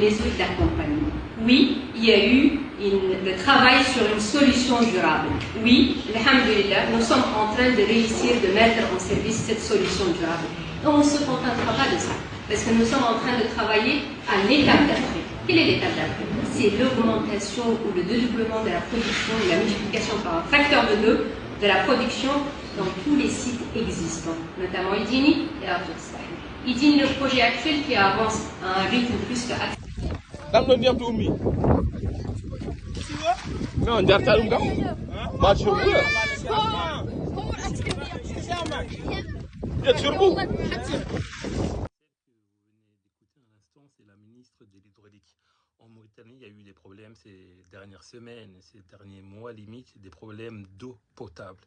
les suites d'accompagnement. Oui, il y a eu le travail sur une solution durable. Oui, alhamdoulilah, nous sommes en train de réussir de mettre en service cette solution durable. Et on ne se contentera pas de ça, parce que nous sommes en train de travailler à l'étape d'après. Quelle est l'étape d'après? C'est l'augmentation ou le dédoublement de la production et la multiplication par un facteur de 2 de la production dans tous les sites existants, notamment Idini et Artourstad. Idini, le projet actuel qui avance à un rythme plus que non, jarta ɗum kam match sur deux. C'est la ministre de l'hydraulique. En Mauritanie, il y a eu des problèmes ces dernières semaines, ces derniers mois limite, des problèmes d'eau potable.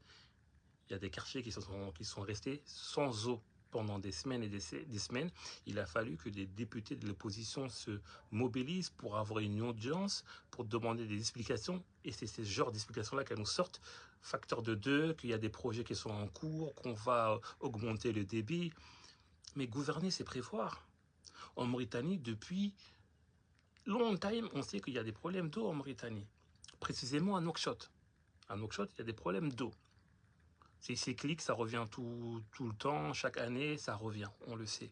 Il y a des quartiers qui sont restés sans eau pendant des semaines et des semaines. Il a fallu que des députés de l'opposition se mobilisent pour avoir une audience, pour demander des explications. Et c'est ce genre d'explications-là qu'elles nous sortent. Facteur de 2, qu'il y a des projets qui sont en cours, qu'on va augmenter le débit. Mais gouverner, c'est prévoir. En Mauritanie, depuis longtemps, on sait qu'il y a des problèmes d'eau en Mauritanie. Précisément à Nouakchott. À Nouakchott, il y a des problèmes d'eau. C'est cyclique, ça revient tout le temps, chaque année, ça revient, on le sait.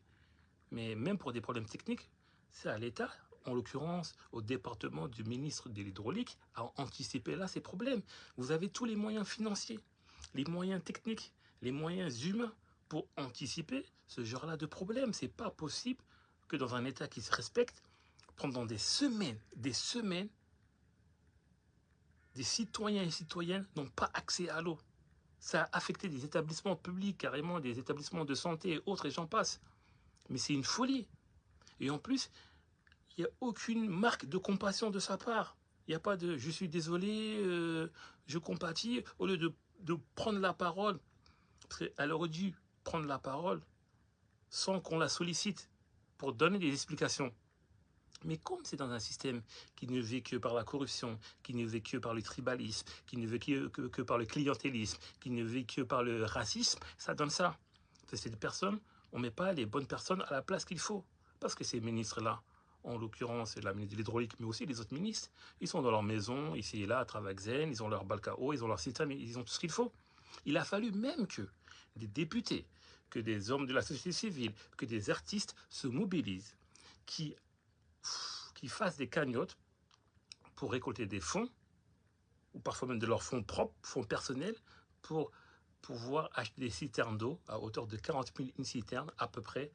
Mais même pour des problèmes techniques, c'est à l'État, en l'occurrence au département du ministre de l'hydraulique, à anticiper là ces problèmes. Vous avez tous les moyens financiers, les moyens techniques, les moyens humains pour anticiper ce genre-là de problème. C'est pas possible que dans un État qui se respecte, pendant des semaines, des citoyens et citoyennes n'ont pas accès à l'eau. Ça a affecté des établissements publics, carrément des établissements de santé et autres, et j'en passe. Mais c'est une folie. Et en plus, il n'y a aucune marque de compassion de sa part. Il n'y a pas de « je suis désolé, je compatis », au lieu de prendre la parole. Parce qu'elle aurait dû prendre la parole sans qu'on la sollicite pour donner des explications. Mais comme c'est dans un système qui ne vit que par la corruption, qui ne vit que par le tribalisme, qui ne vit que par le clientélisme, qui ne vit que par le racisme, ça donne ça. C'est des personnes, on ne met pas les bonnes personnes à la place qu'il faut. Parce que ces ministres-là, en l'occurrence la ministre de l'hydraulique, mais aussi les autres ministres, ils sont dans leur maison, ici et là, à Travaxen, ils ont leur balcao, ils ont leur système, ils ont tout ce qu'il faut. Il a fallu même que des députés, que des hommes de la société civile, que des artistes se mobilisent, qui fassent des cagnottes pour récolter des fonds, ou parfois même de leurs fonds propres, fonds personnels, pour pouvoir acheter des citernes d'eau à hauteur de 40 000 une citerne à peu près,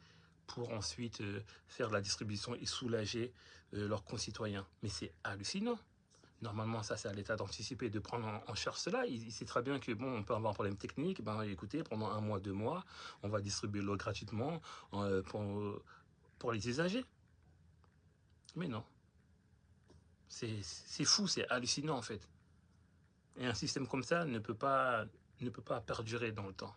pour ensuite faire la distribution et soulager leurs concitoyens. Mais c'est hallucinant. Normalement, ça, c'est à l'État d'anticiper, de prendre en charge cela. Il sait très bien que, bon, on peut avoir un problème technique. Ben, écoutez, pendant 1 mois, 2 mois, on va distribuer l'eau gratuitement pour les usagers. Mais non. C'est fou, c'est hallucinant en fait. Et un système comme ça ne peut pas perdurer dans le temps.